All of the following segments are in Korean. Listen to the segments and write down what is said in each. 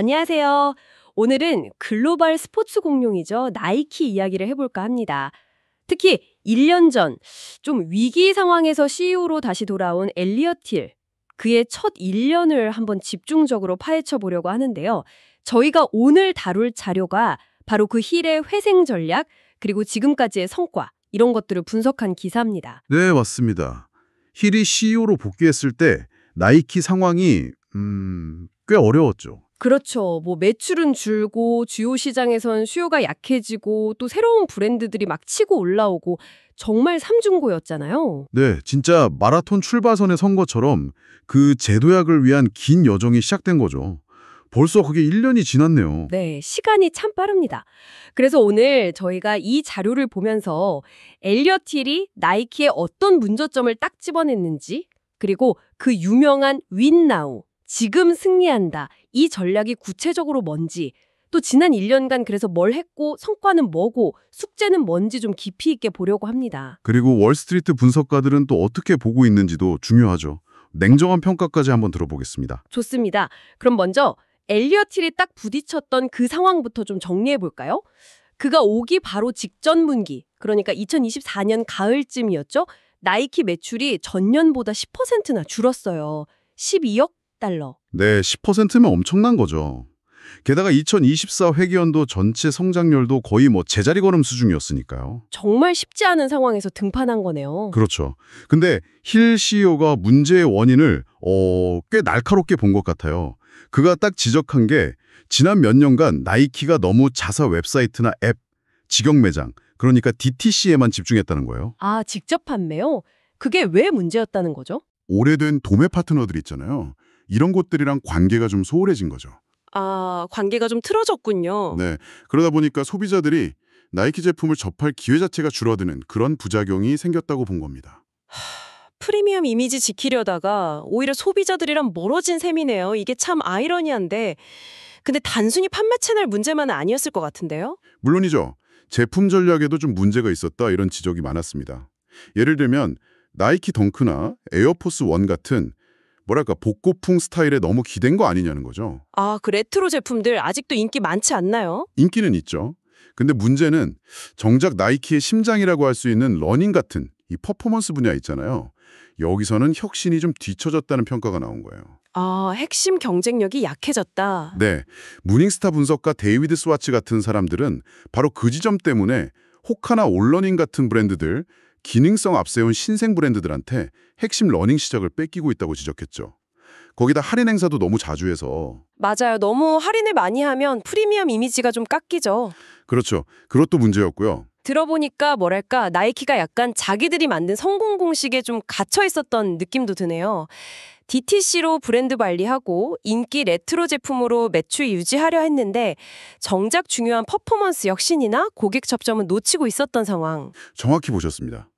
안녕하세요. 오늘은 글로벌 스포츠 공룡이죠. 나이키 이야기를 해볼까 합니다. 특히 1년 전 좀 위기 상황에서 CEO로 다시 돌아온 엘리엇 힐. 그의 첫 1년을 한번 집중적으로 파헤쳐 보려고 하는데요. 저희가 오늘 다룰 자료가 바로 그 힐의 회생 전략, 그리고 지금까지의 성과, 이런 것들을 분석한 기사입니다. 네, 맞습니다. 힐이 CEO로 복귀했을 때 나이키 상황이 꽤 어려웠죠. 그렇죠. 매출은 줄고 주요 시장에선 수요가 약해지고 또 새로운 브랜드들이 막 치고 올라오고 정말 삼중고였잖아요. 네, 진짜 마라톤 출발선에 선 것처럼 그 재도약을 위한 긴 여정이 시작된 거죠. 벌써 그게 1년이 지났네요. 네, 시간이 참 빠릅니다. 그래서 오늘 저희가 이 자료를 보면서 엘리엇 힐이 나이키의 어떤 문제점을 딱 집어냈는지, 그리고 그 유명한 Win Now, 지금 승리한다, 이 전략이 구체적으로 뭔지, 또 지난 1년간 그래서 뭘 했고 성과는 뭐고 숙제는 뭔지 좀 깊이 있게 보려고 합니다. 그리고 월스트리트 분석가들은 또 어떻게 보고 있는지도 중요하죠. 냉정한 평가까지 한번 들어보겠습니다. 좋습니다. 그럼 먼저 엘리엇 힐이 딱 부딪혔던 그 상황부터 좀 정리해 볼까요? 그가 오기 바로 직전 분기, 그러니까 2024년 가을쯤이었죠. 나이키 매출이 전년보다 10%나 줄었어요. 12억 달러. 네, 10%면 엄청난 거죠. 게다가 2024 회계연도 전체 성장률도 거의 제자리 걸음 수준이었으니까요. 정말 쉽지 않은 상황에서 등판한 거네요. 그렇죠. 근데 힐 CEO가 문제의 원인을 꽤 날카롭게 본 것 같아요. 그가 딱 지적한 게 지난 몇 년간 나이키가 너무 자사 웹사이트나 앱, 직영 매장, 그러니까 DTC에만 집중했다는 거예요. 아, 직접 판매요? 그게 왜 문제였다는 거죠? 오래된 도매 파트너들 있잖아요. 이런 곳들이랑 관계가 좀 소홀해진 거죠. 아, 관계가 좀 틀어졌군요. 네. 그러다 보니까 소비자들이 나이키 제품을 접할 기회 자체가 줄어드는 그런 부작용이 생겼다고 본 겁니다. 프리미엄 이미지 지키려다가 오히려 소비자들이랑 멀어진 셈이네요. 이게 참 아이러니한데. 근데 단순히 판매 채널 문제만은 아니었을 것 같은데요? 물론이죠. 제품 전략에도 좀 문제가 있었다 이런 지적이 많았습니다. 예를 들면 나이키 덩크나 에어포스 원 같은 복고풍 스타일에 너무 기댄 거 아니냐는 거죠. 아, 그 레트로 제품들 아직도 인기 많지 않나요? 인기는 있죠. 근데 문제는 정작 나이키의 심장이라고 할 수 있는 러닝 같은 이 퍼포먼스 분야 있잖아요. 여기서는 혁신이 좀 뒤처졌다는 평가가 나온 거예요. 아, 핵심 경쟁력이 약해졌다. 네, 무닝스타 분석가 데이비드 스와츠 같은 사람들은 바로 그 지점 때문에 호카나 올러닝 같은 브랜드들, 기능성 앞세운 신생 브랜드들한테 핵심 러닝 시작을 뺏기고 있다고 지적했죠. 거기다 할인 행사도 너무 자주 해서. 맞아요. 너무 할인을 많이 하면 프리미엄 이미지가 좀 깎이죠. 그렇죠. 그것도 문제였고요. 들어보니까 뭐랄까 나이키가 약간 자기들이 만든 성공 공식에 좀 갇혀 있었던 느낌도 드네요. DTC로 브랜드 관리하고 인기 레트로 제품으로 매출 유지하려 했는데 정작 중요한 퍼포먼스 혁신이나 고객 접점은 놓치고 있었던 상황. 정확히 보셨습니다.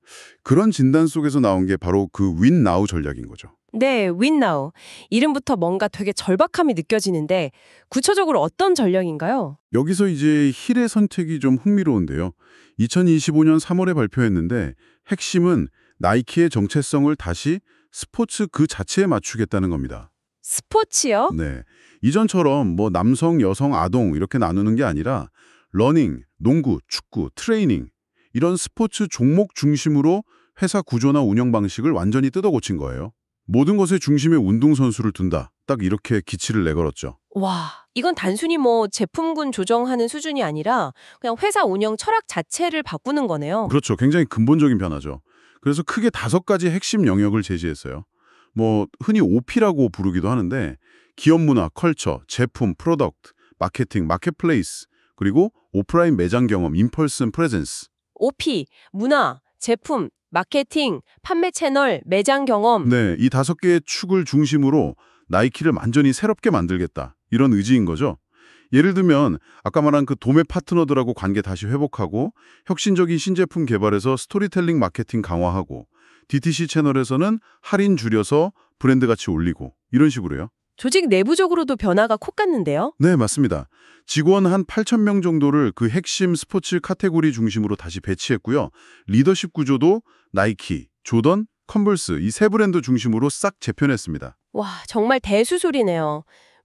그런 진단 속에서 나온 게 바로 그 윈 나우 전략인 거죠. 네, Win Now. 이름부터 뭔가 되게 절박함이 느껴지는데 구체적으로 어떤 전략인가요? 여기서 이제 힐의 선택이 좀 흥미로운데요. 2025년 3월에 발표했는데 핵심은 나이키의 정체성을 다시 스포츠 그 자체에 맞추겠다는 겁니다. 스포츠요? 네. 이전처럼 남성, 여성, 아동 이렇게 나누는 게 아니라 러닝, 농구, 축구, 트레이닝 이런 스포츠 종목 중심으로 회사 구조나 운영 방식을 완전히 뜯어고친 거예요. 모든 것의 중심에 운동선수를 둔다. 딱 이렇게 기치를 내걸었죠. 와, 이건 단순히 제품군 조정하는 수준이 아니라 그냥 회사 운영 철학 자체를 바꾸는 거네요. 그렇죠. 굉장히 근본적인 변화죠. 그래서 크게 5가지 핵심 영역을 제시했어요. 흔히 OP라고 부르기도 하는데 기업 문화, 컬처, 제품, 프로덕트, 마케팅, 마켓플레이스, 그리고 오프라인 매장 경험, 인펄슨 프레젠스. OP, 문화, 제품, 마케팅, 판매 채널, 매장 경험. 네, 이 5개의 축을 중심으로 나이키를 완전히 새롭게 만들겠다. 이런 의지인 거죠. 예를 들면 아까 말한 그 도매 파트너들하고 관계 다시 회복하고 혁신적인 신제품 개발에서 스토리텔링 마케팅 강화하고 DTC 채널에서는 할인 줄여서 브랜드 가치 올리고 이런 식으로요. 조직 내부적으로도 변화가 콕 갔는데요. 네, 맞습니다. 직원 한 8,000명 정도를 그 핵심 스포츠 카테고리 중심으로 다시 배치했고요. 리더십 구조도 나이키, 조던, 컨버스 이 세 브랜드 중심으로 싹 재편했습니다. 와, 정말 대수술이네요.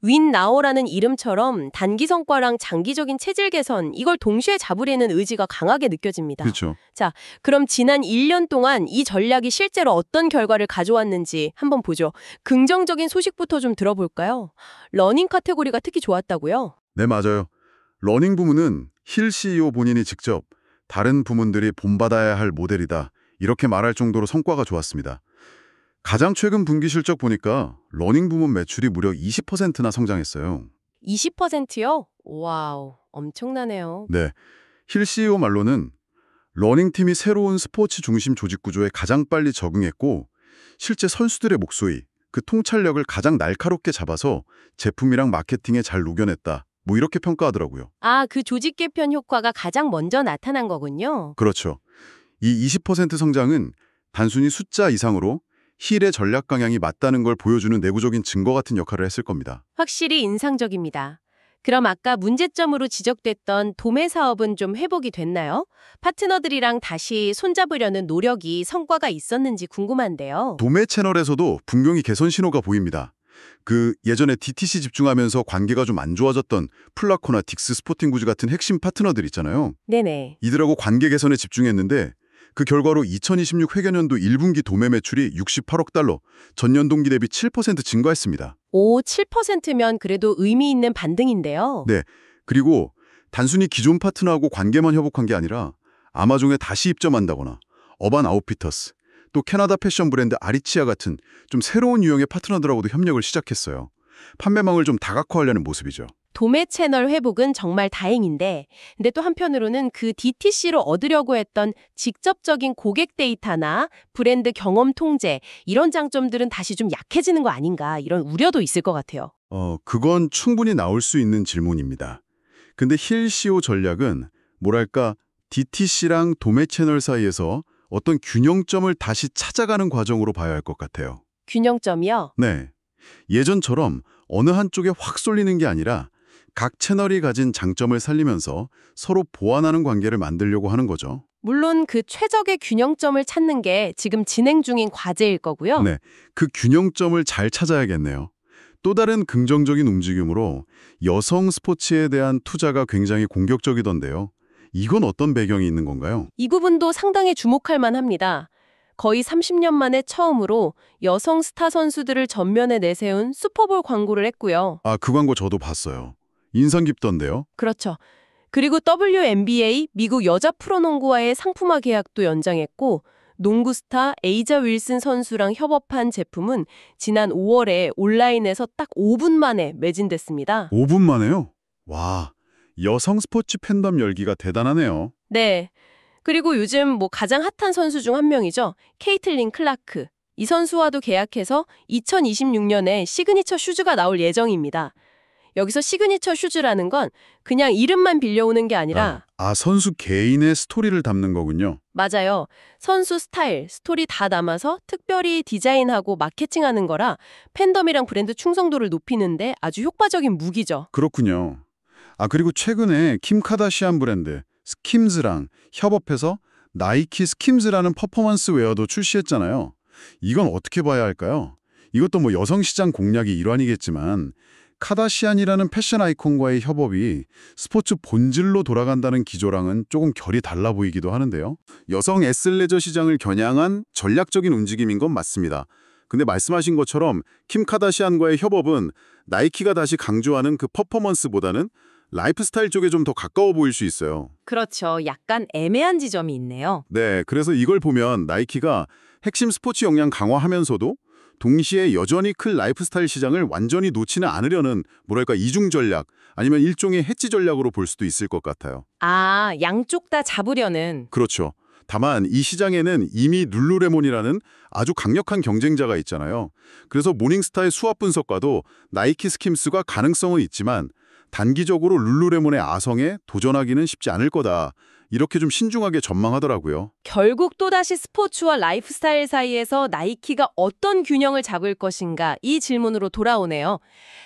윈나오라는 이름처럼 단기 성과랑 장기적인 체질 개선, 이걸 동시에 잡으려는 의지가 강하게 느껴집니다. 그렇죠. 자, 그럼 지난 1년 동안 이 전략이 실제로 어떤 결과를 가져왔는지 한번 보죠. 긍정적인 소식부터 좀 들어볼까요? 러닝 카테고리가 특히 좋았다고요? 네, 맞아요. 러닝 부문은 힐 CEO 본인이 직접 다른 부문들이 본받아야 할 모델이다, 이렇게 말할 정도로 성과가 좋았습니다. 가장 최근 분기 실적 보니까 러닝 부문 매출이 무려 20%나 성장했어요. 20%요? 와우, 엄청나네요. 네, 힐 CEO 말로는 러닝팀이 새로운 스포츠 중심 조직 구조에 가장 빨리 적응했고 실제 선수들의 목소리, 그 통찰력을 가장 날카롭게 잡아서 제품이랑 마케팅에 잘 녹여냈다, 뭐 이렇게 평가하더라고요. 아, 그 조직 개편 효과가 가장 먼저 나타난 거군요. 그렇죠. 이 20% 성장은 단순히 숫자 이상으로 힐의 전략 방향이 맞다는 걸 보여주는 내부적인 증거 같은 역할을 했을 겁니다. 확실히 인상적입니다. 그럼 아까 문제점으로 지적됐던 도매 사업은 좀 회복이 됐나요? 파트너들이랑 다시 손잡으려는 노력이 성과가 있었는지 궁금한데요. 도매 채널에서도 분명히 개선 신호가 보입니다. 그 예전에 DTC 집중하면서 관계가 좀 안 좋아졌던 플라코나 딕스 스포팅구즈 같은 핵심 파트너들 있잖아요. 네네. 이들하고 관계 개선에 집중했는데 그 결과로 2026 회계년도 1분기 도매 매출이 68억 달러, 전년 동기 대비 7% 증가했습니다. 오, 7%면 그래도 의미 있는 반등인데요. 네, 그리고 단순히 기존 파트너하고 관계만 회복한 게 아니라 아마존에 다시 입점한다거나 어반 아웃피터스, 또 캐나다 패션 브랜드 아리치아 같은 좀 새로운 유형의 파트너들하고도 협력을 시작했어요. 판매망을 좀 다각화하려는 모습이죠. 도매 채널 회복은 정말 다행인데, 근데 또 한편으로는 그 DTC로 얻으려고 했던 직접적인 고객 데이터나 브랜드 경험 통제, 이런 장점들은 다시 좀 약해지는 거 아닌가, 이런 우려도 있을 것 같아요. 그건 충분히 나올 수 있는 질문입니다. 근데 힐 CEO 전략은 뭐랄까 DTC랑 도매 채널 사이에서 어떤 균형점을 다시 찾아가는 과정으로 봐야 할 것 같아요. 균형점이요? 네. 예전처럼 어느 한쪽에 확 쏠리는 게 아니라 각 채널이 가진 장점을 살리면서 서로 보완하는 관계를 만들려고 하는 거죠. 물론 그 최적의 균형점을 찾는 게 지금 진행 중인 과제일 거고요. 네, 그 균형점을 잘 찾아야겠네요. 또 다른 긍정적인 움직임으로 여성 스포츠에 대한 투자가 굉장히 공격적이던데요. 이건 어떤 배경이 있는 건가요? 이 부분도 상당히 주목할 만합니다. 거의 30년 만에 처음으로 여성 스타 선수들을 전면에 내세운 슈퍼볼 광고를 했고요. 아, 그 광고 저도 봤어요. 인상 깊던데요? 그렇죠. 그리고 WNBA, 미국 여자 프로농구와의 상품화 계약도 연장했고, 농구 스타 에이자 윌슨 선수랑 협업한 제품은 지난 5월에 온라인에서 딱 5분 만에 매진됐습니다. 5분 만에요? 와, 여성 스포츠 팬덤 열기가 대단하네요. 네. 그리고 요즘 뭐 가장 핫한 선수 중 한 명이죠. 케이틀린 클라크. 이 선수와도 계약해서 2026년에 시그니처 슈즈가 나올 예정입니다. 여기서 시그니처 슈즈라는 건 그냥 이름만 빌려오는 게 아니라 선수 개인의 스토리를 담는 거군요. 맞아요. 선수 스타일, 스토리 다 담아서 특별히 디자인하고 마케팅하는 거라 팬덤이랑 브랜드 충성도를 높이는데 아주 효과적인 무기죠. 그렇군요. 그리고 최근에 킴 카다시안 브랜드 스킴즈랑 협업해서 나이키 스킴즈라는 퍼포먼스 웨어도 출시했잖아요. 이건 어떻게 봐야 할까요? 이것도 뭐 여성 시장 공략이 일환이겠지만 카다시안이라는 패션 아이콘과의 협업이 스포츠 본질로 돌아간다는 기조랑은 조금 결이 달라 보이기도 하는데요. 여성 애슬레저 시장을 겨냥한 전략적인 움직임인 건 맞습니다. 근데 말씀하신 것처럼 킴 카다시안과의 협업은 나이키가 다시 강조하는 그 퍼포먼스보다는 라이프스타일 쪽에 좀 더 가까워 보일 수 있어요. 그렇죠. 약간 애매한 지점이 있네요. 네, 그래서 이걸 보면 나이키가 핵심 스포츠 역량 강화하면서도 동시에 여전히 큰 라이프스타일 시장을 완전히 놓지는 않으려는 뭐랄까 이중 전략 아니면 일종의 해치 전략으로 볼 수도 있을 것 같아요. 양쪽 다 잡으려는. 그렇죠. 다만 이 시장에는 이미 룰루레몬이라는 아주 강력한 경쟁자가 있잖아요. 그래서 모닝스타의 수합 분석과도 나이키 스킴스가 가능성은 있지만 단기적으로 룰루레몬의 아성에 도전하기는 쉽지 않을 거다. 이렇게 좀 신중하게 전망하더라고요. 결국 또다시 스포츠와 라이프스타일 사이에서 나이키가 어떤 균형을 잡을 것인가 이 질문으로 돌아오네요.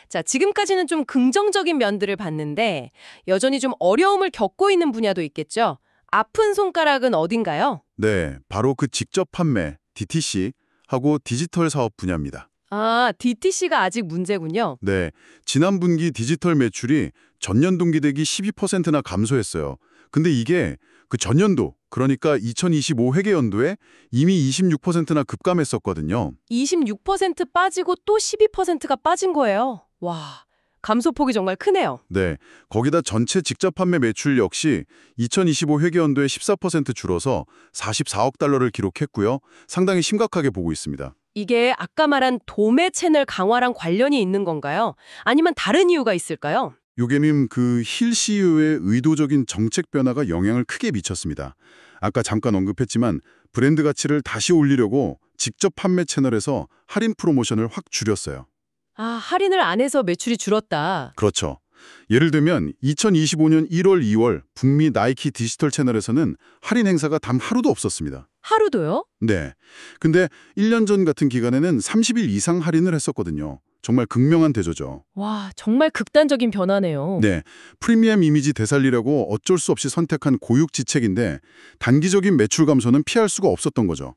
자, 지금까지는 좀 긍정적인 면들을 봤는데 여전히 좀 어려움을 겪고 있는 분야도 있겠죠. 아픈 손가락은 어딘가요? 네, 바로 그 직접 판매, DTC 하고 디지털 사업 분야입니다. 아, DTC가 아직 문제군요. 네, 지난 분기 디지털 매출이 전년 동기 대비 12%나 감소했어요. 근데 이게 그 전년도, 그러니까 2025 회계연도에 이미 26%나 급감했었거든요. 26% 빠지고 또 12%가 빠진 거예요. 와, 감소폭이 정말 크네요. 네, 거기다 전체 직접 판매 매출 역시 2025 회계연도에 14% 줄어서 44억 달러를 기록했고요. 상당히 심각하게 보고 있습니다. 이게 아까 말한 도매 채널 강화랑 관련이 있는 건가요? 아니면 다른 이유가 있을까요? 요게님, 그 힐 CEO의 의도적인 정책 변화가 영향을 크게 미쳤습니다. 아까 잠깐 언급했지만 브랜드 가치를 다시 올리려고 직접 판매 채널에서 할인 프로모션을 확 줄였어요. 아, 할인을 안 해서 매출이 줄었다. 그렇죠. 예를 들면 2025년 1월, 2월 북미 나이키 디지털 채널에서는 할인 행사가 단 하루도 없었습니다. 하루도요? 네. 근데 1년 전 같은 기간에는 30일 이상 할인을 했었거든요. 정말 극명한 대조죠. 와, 정말 극단적인 변화네요. 네. 프리미엄 이미지 되살리려고 어쩔 수 없이 선택한 고육지책인데 단기적인 매출 감소는 피할 수가 없었던 거죠.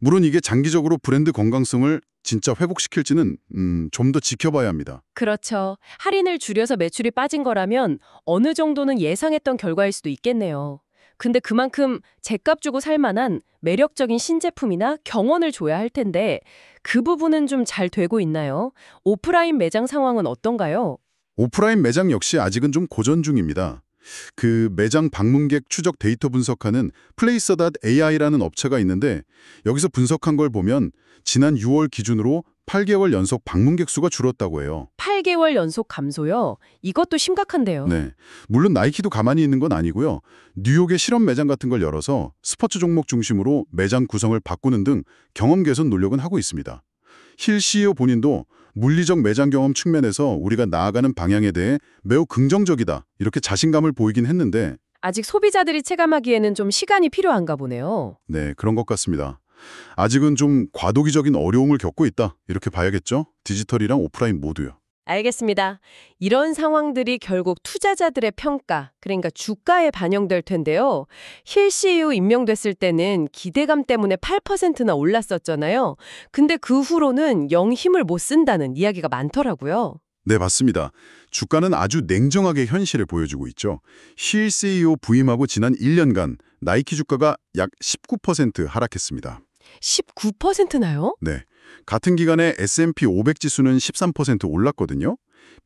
물론 이게 장기적으로 브랜드 건강성을 진짜 회복시킬지는 좀 더 지켜봐야 합니다. 그렇죠. 할인을 줄여서 매출이 빠진 거라면 어느 정도는 예상했던 결과일 수도 있겠네요. 근데 그만큼 제값 주고 살 만한 매력적인 신제품이나 경원을 줘야 할 텐데 그 부분은 좀 잘 되고 있나요? 오프라인 매장 상황은 어떤가요? 오프라인 매장 역시 아직은 좀 고전 중입니다. 그 매장 방문객 추적 데이터 분석하는 플레이서.ai라는 업체가 있는데 여기서 분석한 걸 보면 지난 6월 기준으로 8개월 연속 방문객 수가 줄었다고 해요. 8개월 연속 감소요? 이것도 심각한데요. 네, 물론 나이키도 가만히 있는 건 아니고요. 뉴욕의 실험 매장 같은 걸 열어서 스포츠 종목 중심으로 매장 구성을 바꾸는 등 경험 개선 노력은 하고 있습니다. 힐 CEO 본인도 물리적 매장 경험 측면에서 우리가 나아가는 방향에 대해 매우 긍정적이다, 이렇게 자신감을 보이긴 했는데 아직 소비자들이 체감하기에는 좀 시간이 필요한가 보네요. 네, 그런 것 같습니다. 아직은 좀 과도기적인 어려움을 겪고 있다, 이렇게 봐야겠죠? 디지털이랑 오프라인 모두요. 알겠습니다. 이런 상황들이 결국 투자자들의 평가, 그러니까 주가에 반영될 텐데요. 힐 CEO 임명됐을 때는 기대감 때문에 8%나 올랐었잖아요. 근데 그 후로는 영 힘을 못 쓴다는 이야기가 많더라고요. 네, 맞습니다. 주가는 아주 냉정하게 현실을 보여주고 있죠. 힐 CEO 부임하고 지난 1년간 나이키 주가가 약 19% 하락했습니다. 19%나요? 네, 같은 기간에 S&P 500 지수는 13% 올랐거든요.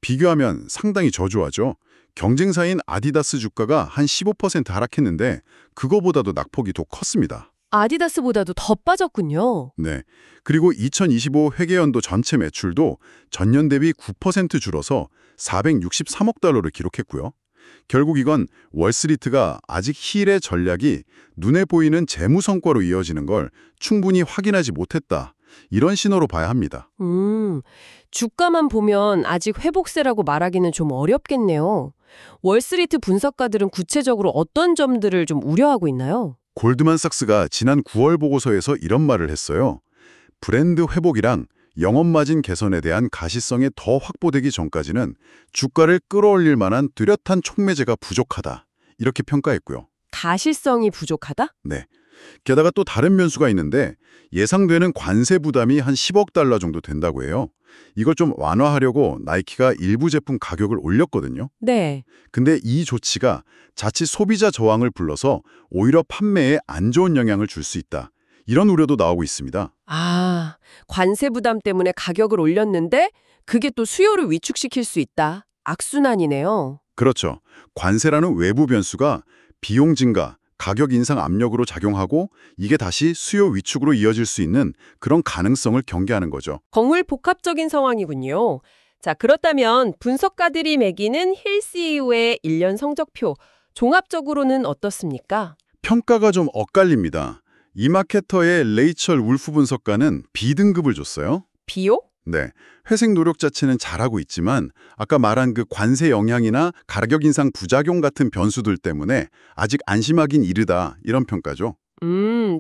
비교하면 상당히 저조하죠. 경쟁사인 아디다스 주가가 한 15% 하락했는데 그거보다도 낙폭이 더 컸습니다. 아디다스보다도 더 빠졌군요. 네, 그리고 2025 회계연도 전체 매출도 전년 대비 9% 줄어서 463억 달러를 기록했고요. 결국 이건 월스트리트가 아직 힐의 전략이 눈에 보이는 재무 성과로 이어지는 걸 충분히 확인하지 못했다, 이런 신호로 봐야 합니다. 주가만 보면 아직 회복세라고 말하기는 좀 어렵겠네요. 월스트리트 분석가들은 구체적으로 어떤 점들을 좀 우려하고 있나요? 골드만삭스가 지난 9월 보고서에서 이런 말을 했어요. 브랜드 회복이랑 영업마진 개선에 대한 가시성이 더 확보되기 전까지는 주가를 끌어올릴 만한 뚜렷한 촉매제가 부족하다, 이렇게 평가했고요. 가시성이 부족하다? 네. 게다가 또 다른 변수가 있는데 예상되는 관세 부담이 한 10억 달러 정도 된다고 해요. 이걸 좀 완화하려고 나이키가 일부 제품 가격을 올렸거든요. 네. 근데 이 조치가 자칫 소비자 저항을 불러서 오히려 판매에 안 좋은 영향을 줄 수 있다, 이런 우려도 나오고 있습니다. 아, 관세 부담 때문에 가격을 올렸는데 그게 또 수요를 위축시킬 수 있다. 악순환이네요. 그렇죠. 관세라는 외부 변수가 비용 증가, 가격 인상 압력으로 작용하고 이게 다시 수요 위축으로 이어질 수 있는 그런 가능성을 경계하는 거죠. 정말 복합적인 상황이군요. 자, 그렇다면 분석가들이 매기는 힐 CEO의 1년 성적표, 종합적으로는 어떻습니까? 평가가 좀 엇갈립니다. 이마케터의 레이철 울프 분석가는 B등급을 줬어요. 비요? 네, 회색 노력 자체는 잘하고 있지만 아까 말한 그 관세 영향이나 가격 인상 부작용 같은 변수들 때문에 아직 안심하긴 이르다, 이런 평가죠.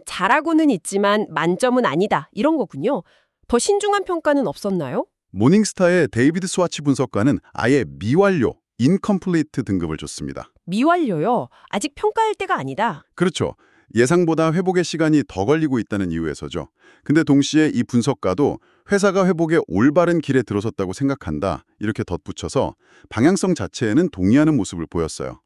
잘하고는 있지만 만점은 아니다. 이런 거군요. 더 신중한 평가는 없었나요? 모닝스타의 데이비드 스와치 분석가는 아예 미완료, 인컴플리트 등급을 줬습니다. 미완료요. 아직 평가할 때가 아니다. 그렇죠. 예상보다 회복의 시간이 더 걸리고 있다는 이유에서죠. 근데 동시에 이 분석가도 회사가 회복의 올바른 길에 들어섰다고 생각한다. 이렇게 덧붙여서 방향성 자체에는 동의하는 모습을 보였어요.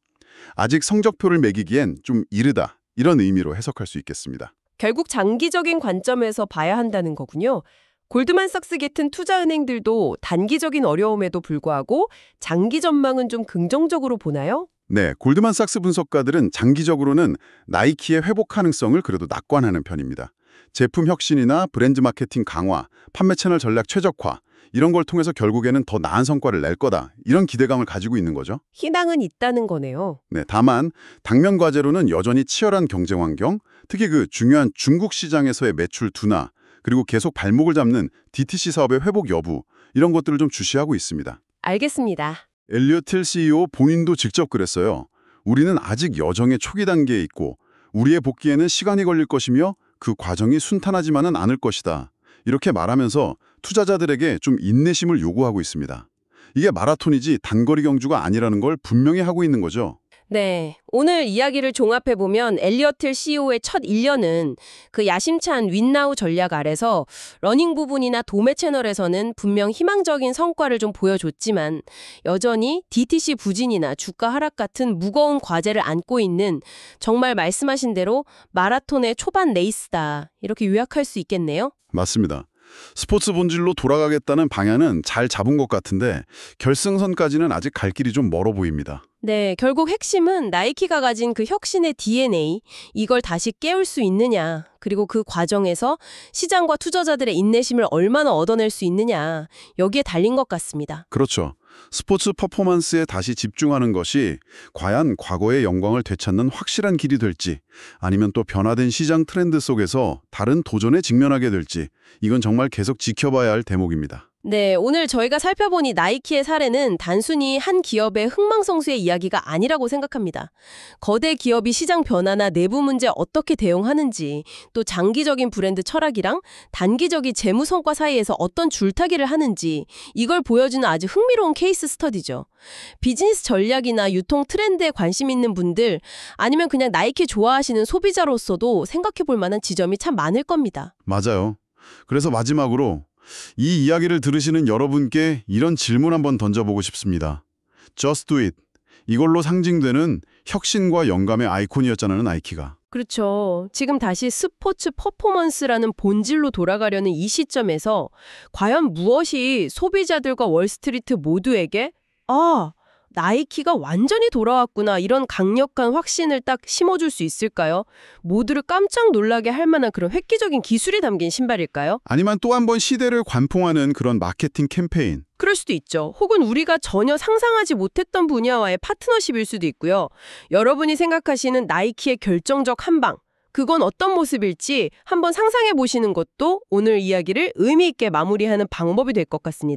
아직 성적표를 매기기엔 좀 이르다. 이런 의미로 해석할 수 있겠습니다. 결국 장기적인 관점에서 봐야 한다는 거군요. 골드만삭스 같은 투자은행들도 단기적인 어려움에도 불구하고 장기 전망은 좀 긍정적으로 보나요? 네, 골드만삭스 분석가들은 장기적으로는 나이키의 회복 가능성을 그래도 낙관하는 편입니다. 제품 혁신이나 브랜드 마케팅 강화, 판매 채널 전략 최적화 이런 걸 통해서 결국에는 더 나은 성과를 낼 거다. 이런 기대감을 가지고 있는 거죠. 희망은 있다는 거네요. 네, 다만 당면 과제로는 여전히 치열한 경쟁 환경, 특히 그 중요한 중국 시장에서의 매출 둔화, 그리고 계속 발목을 잡는 DTC 사업의 회복 여부 이런 것들을 좀 주시하고 있습니다. 알겠습니다. 엘리엇 틸 CEO 본인도 직접 그랬어요. 우리는 아직 여정의 초기 단계에 있고 우리의 복귀에는 시간이 걸릴 것이며 그 과정이 순탄하지만은 않을 것이다. 이렇게 말하면서 투자자들에게 좀 인내심을 요구하고 있습니다. 이게 마라톤이지 단거리 경주가 아니라는 걸 분명히 하고 있는 거죠. 네, 오늘 이야기를 종합해보면 엘리엇 틸 CEO의 첫 1년은 그 야심찬 윈나우 전략 아래서 러닝 부분이나 도매 채널에서는 분명 희망적인 성과를 좀 보여줬지만 여전히 DTC 부진이나 주가 하락 같은 무거운 과제를 안고 있는 정말 말씀하신 대로 마라톤의 초반 레이스다. 이렇게 요약할 수 있겠네요. 맞습니다. 스포츠 본질로 돌아가겠다는 방향은 잘 잡은 것 같은데 결승선까지는 아직 갈 길이 좀 멀어 보입니다. 네, 결국 핵심은 나이키가 가진 그 혁신의 DNA, 이걸 다시 깨울 수 있느냐, 그리고 그 과정에서 시장과 투자자들의 인내심을 얼마나 얻어낼 수 있느냐, 여기에 달린 것 같습니다. 그렇죠. 스포츠 퍼포먼스에 다시 집중하는 것이 과연 과거의 영광을 되찾는 확실한 길이 될지 아니면 또 변화된 시장 트렌드 속에서 다른 도전에 직면하게 될지 이건 정말 계속 지켜봐야 할 대목입니다. 네, 오늘 저희가 살펴보니 나이키의 사례는 단순히 한 기업의 흥망성쇠의 이야기가 아니라고 생각합니다. 거대 기업이 시장 변화나 내부 문제에 어떻게 대응하는지, 또 장기적인 브랜드 철학이랑 단기적인 재무 성과 사이에서 어떤 줄타기를 하는지 이걸 보여주는 아주 흥미로운 케이스 스터디죠. 비즈니스 전략이나 유통 트렌드에 관심 있는 분들, 아니면 그냥 나이키 좋아하시는 소비자로서도 생각해 볼 만한 지점이 참 많을 겁니다. 맞아요. 그래서 마지막으로 이 이야기를 들으시는 여러분께 이런 질문 한번 던져보고 싶습니다. Just do it. 이걸로 상징되는 혁신과 영감의 아이콘이었잖아요, 나이키가. 그렇죠. 지금 다시 스포츠 퍼포먼스라는 본질로 돌아가려는 이 시점에서 과연 무엇이 소비자들과 월스트리트 모두에게 나이키가 완전히 돌아왔구나 이런 강력한 확신을 딱 심어줄 수 있을까요? 모두를 깜짝 놀라게 할 만한 그런 획기적인 기술이 담긴 신발일까요? 아니면 또 한 번 시대를 관통하는 그런 마케팅 캠페인. 그럴 수도 있죠. 혹은 우리가 전혀 상상하지 못했던 분야와의 파트너십일 수도 있고요. 여러분이 생각하시는 나이키의 결정적 한방, 그건 어떤 모습일지 한번 상상해 보시는 것도 오늘 이야기를 의미 있게 마무리하는 방법이 될 것 같습니다.